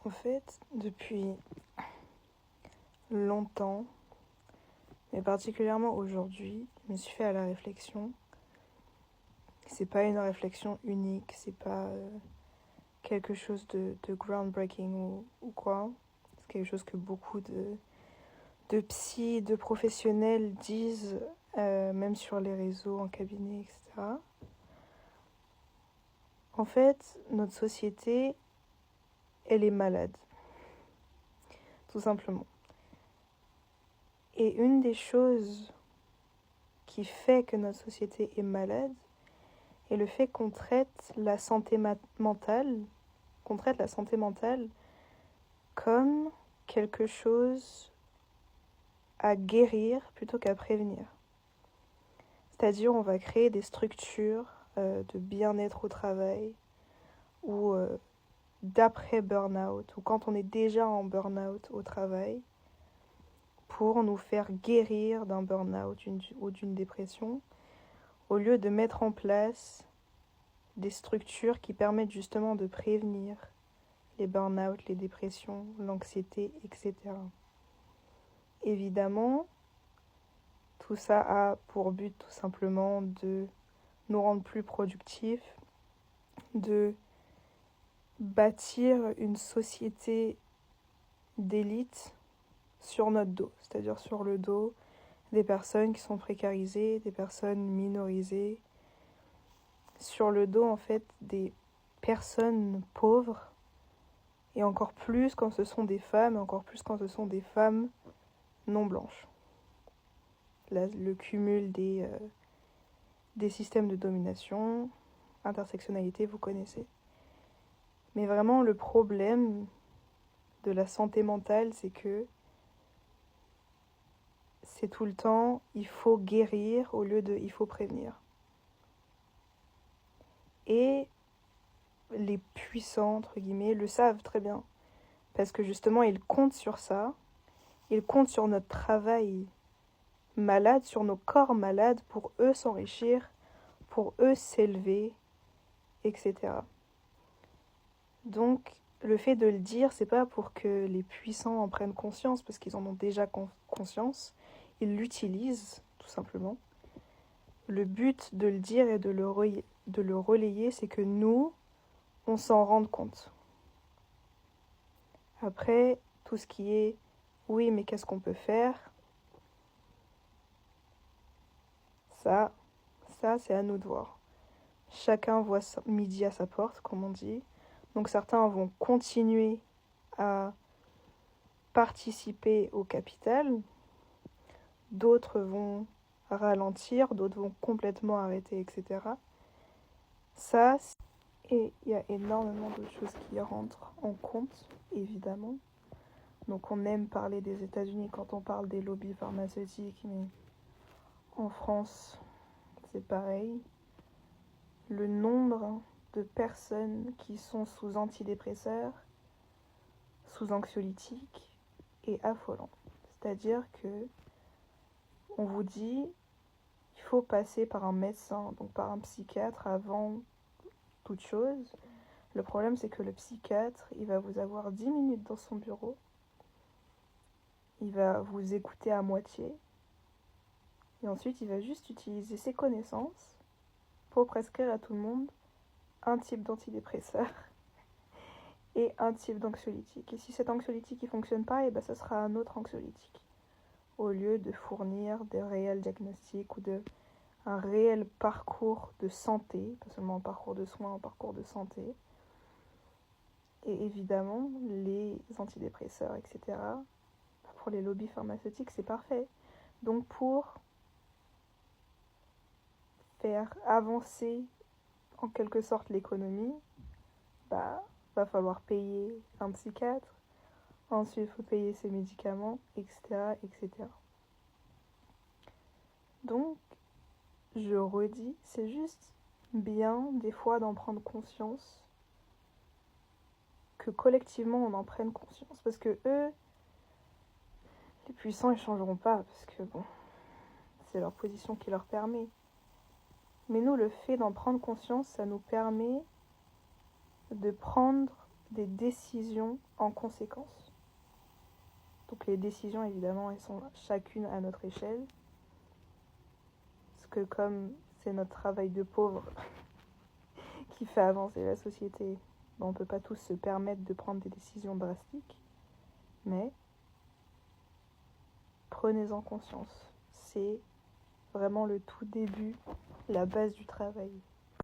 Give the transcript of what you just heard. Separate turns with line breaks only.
En fait, depuis longtemps, mais particulièrement aujourd'hui, je me suis fait à la réflexion. C'est pas une réflexion unique, c'est pas quelque chose de groundbreaking ou quoi. C'est quelque chose que beaucoup de psy, de professionnels disent, même sur les réseaux, en cabinet, etc. En fait, notre société, elle est malade, tout simplement. Et une des choses qui fait que notre société est malade est le fait qu'on traite la santé mentale, comme quelque chose à guérir plutôt qu'à prévenir. C'est-à-dire, on va créer des structures de bien-être au travail ou d'après burn-out, ou quand on est déjà en burn-out au travail, pour nous faire guérir d'un burn-out ou d'une dépression, au lieu de mettre en place des structures qui permettent justement de prévenir les burn-out, les dépressions, l'anxiété, etc. Évidemment, tout ça a pour but tout simplement de nous rendre plus productifs, de bâtir une société d'élite sur notre dos, c'est-à-dire sur le dos des personnes qui sont précarisées, des personnes minorisées, sur le dos en fait des personnes pauvres, et encore plus quand ce sont des femmes, encore plus quand ce sont des femmes non blanches. Là, le cumul des systèmes de domination, intersectionnalité, vous connaissez. Mais vraiment, le problème de la santé mentale, c'est que c'est tout le temps, il faut guérir au lieu de il faut prévenir. Et les puissants, entre guillemets, le savent très bien. Parce que justement, ils comptent sur ça. Ils comptent sur notre travail malade, sur nos corps malades, pour eux s'enrichir, pour eux s'élever, etc. Donc, le fait de le dire, c'est pas pour que les puissants en prennent conscience, parce qu'ils en ont déjà conscience. Ils l'utilisent, tout simplement. Le but de le dire et de le relayer, c'est que nous, on s'en rende compte. Après, tout ce qui est « oui, mais qu'est-ce qu'on peut faire ?» Ça, c'est à nous de voir. Chacun voit midi à sa porte, comme on dit. Donc certains vont continuer à participer au capital, d'autres vont ralentir, d'autres vont complètement arrêter, etc. Ça, et il y a énormément d'autres choses qui rentrent en compte, évidemment. Donc on aime parler des États-Unis quand on parle des lobbies pharmaceutiques, mais en France, c'est pareil. Le nombre de personnes qui sont sous antidépresseurs, sous anxiolytiques, est affolant. C'est-à-dire que on vous dit il faut passer par un médecin, donc par un psychiatre avant toute chose. Le problème, c'est que le psychiatre, il va vous avoir 10 minutes dans son bureau, il va vous écouter à moitié, et ensuite il va juste utiliser ses connaissances pour prescrire à tout le monde un type d'antidépresseur et un type d'anxiolytique. Et si cet anxiolytique ne fonctionne pas, et ben ça sera un autre anxiolytique, au lieu de fournir des réels diagnostics ou un réel parcours de santé, pas seulement un parcours de soins, un parcours de santé. Et évidemment, les antidépresseurs, etc., pour les lobbies pharmaceutiques, c'est parfait. Donc pour faire avancer en quelque sorte l'économie, va falloir payer un psychiatre, ensuite il faut payer ses médicaments, etc., etc. Donc, je redis, c'est juste bien des fois d'en prendre conscience, que collectivement on en prenne conscience, parce que eux, les puissants, ils changeront pas, parce que bon, c'est leur position qui leur permet. Mais nous, le fait d'en prendre conscience, ça nous permet de prendre des décisions en conséquence. Donc les décisions, évidemment, elles sont chacune à notre échelle. Parce que comme c'est notre travail de pauvre qui fait avancer la société, on ne peut pas tous se permettre de prendre des décisions drastiques. Mais prenez-en conscience. C'est vraiment le tout début, la base du travail.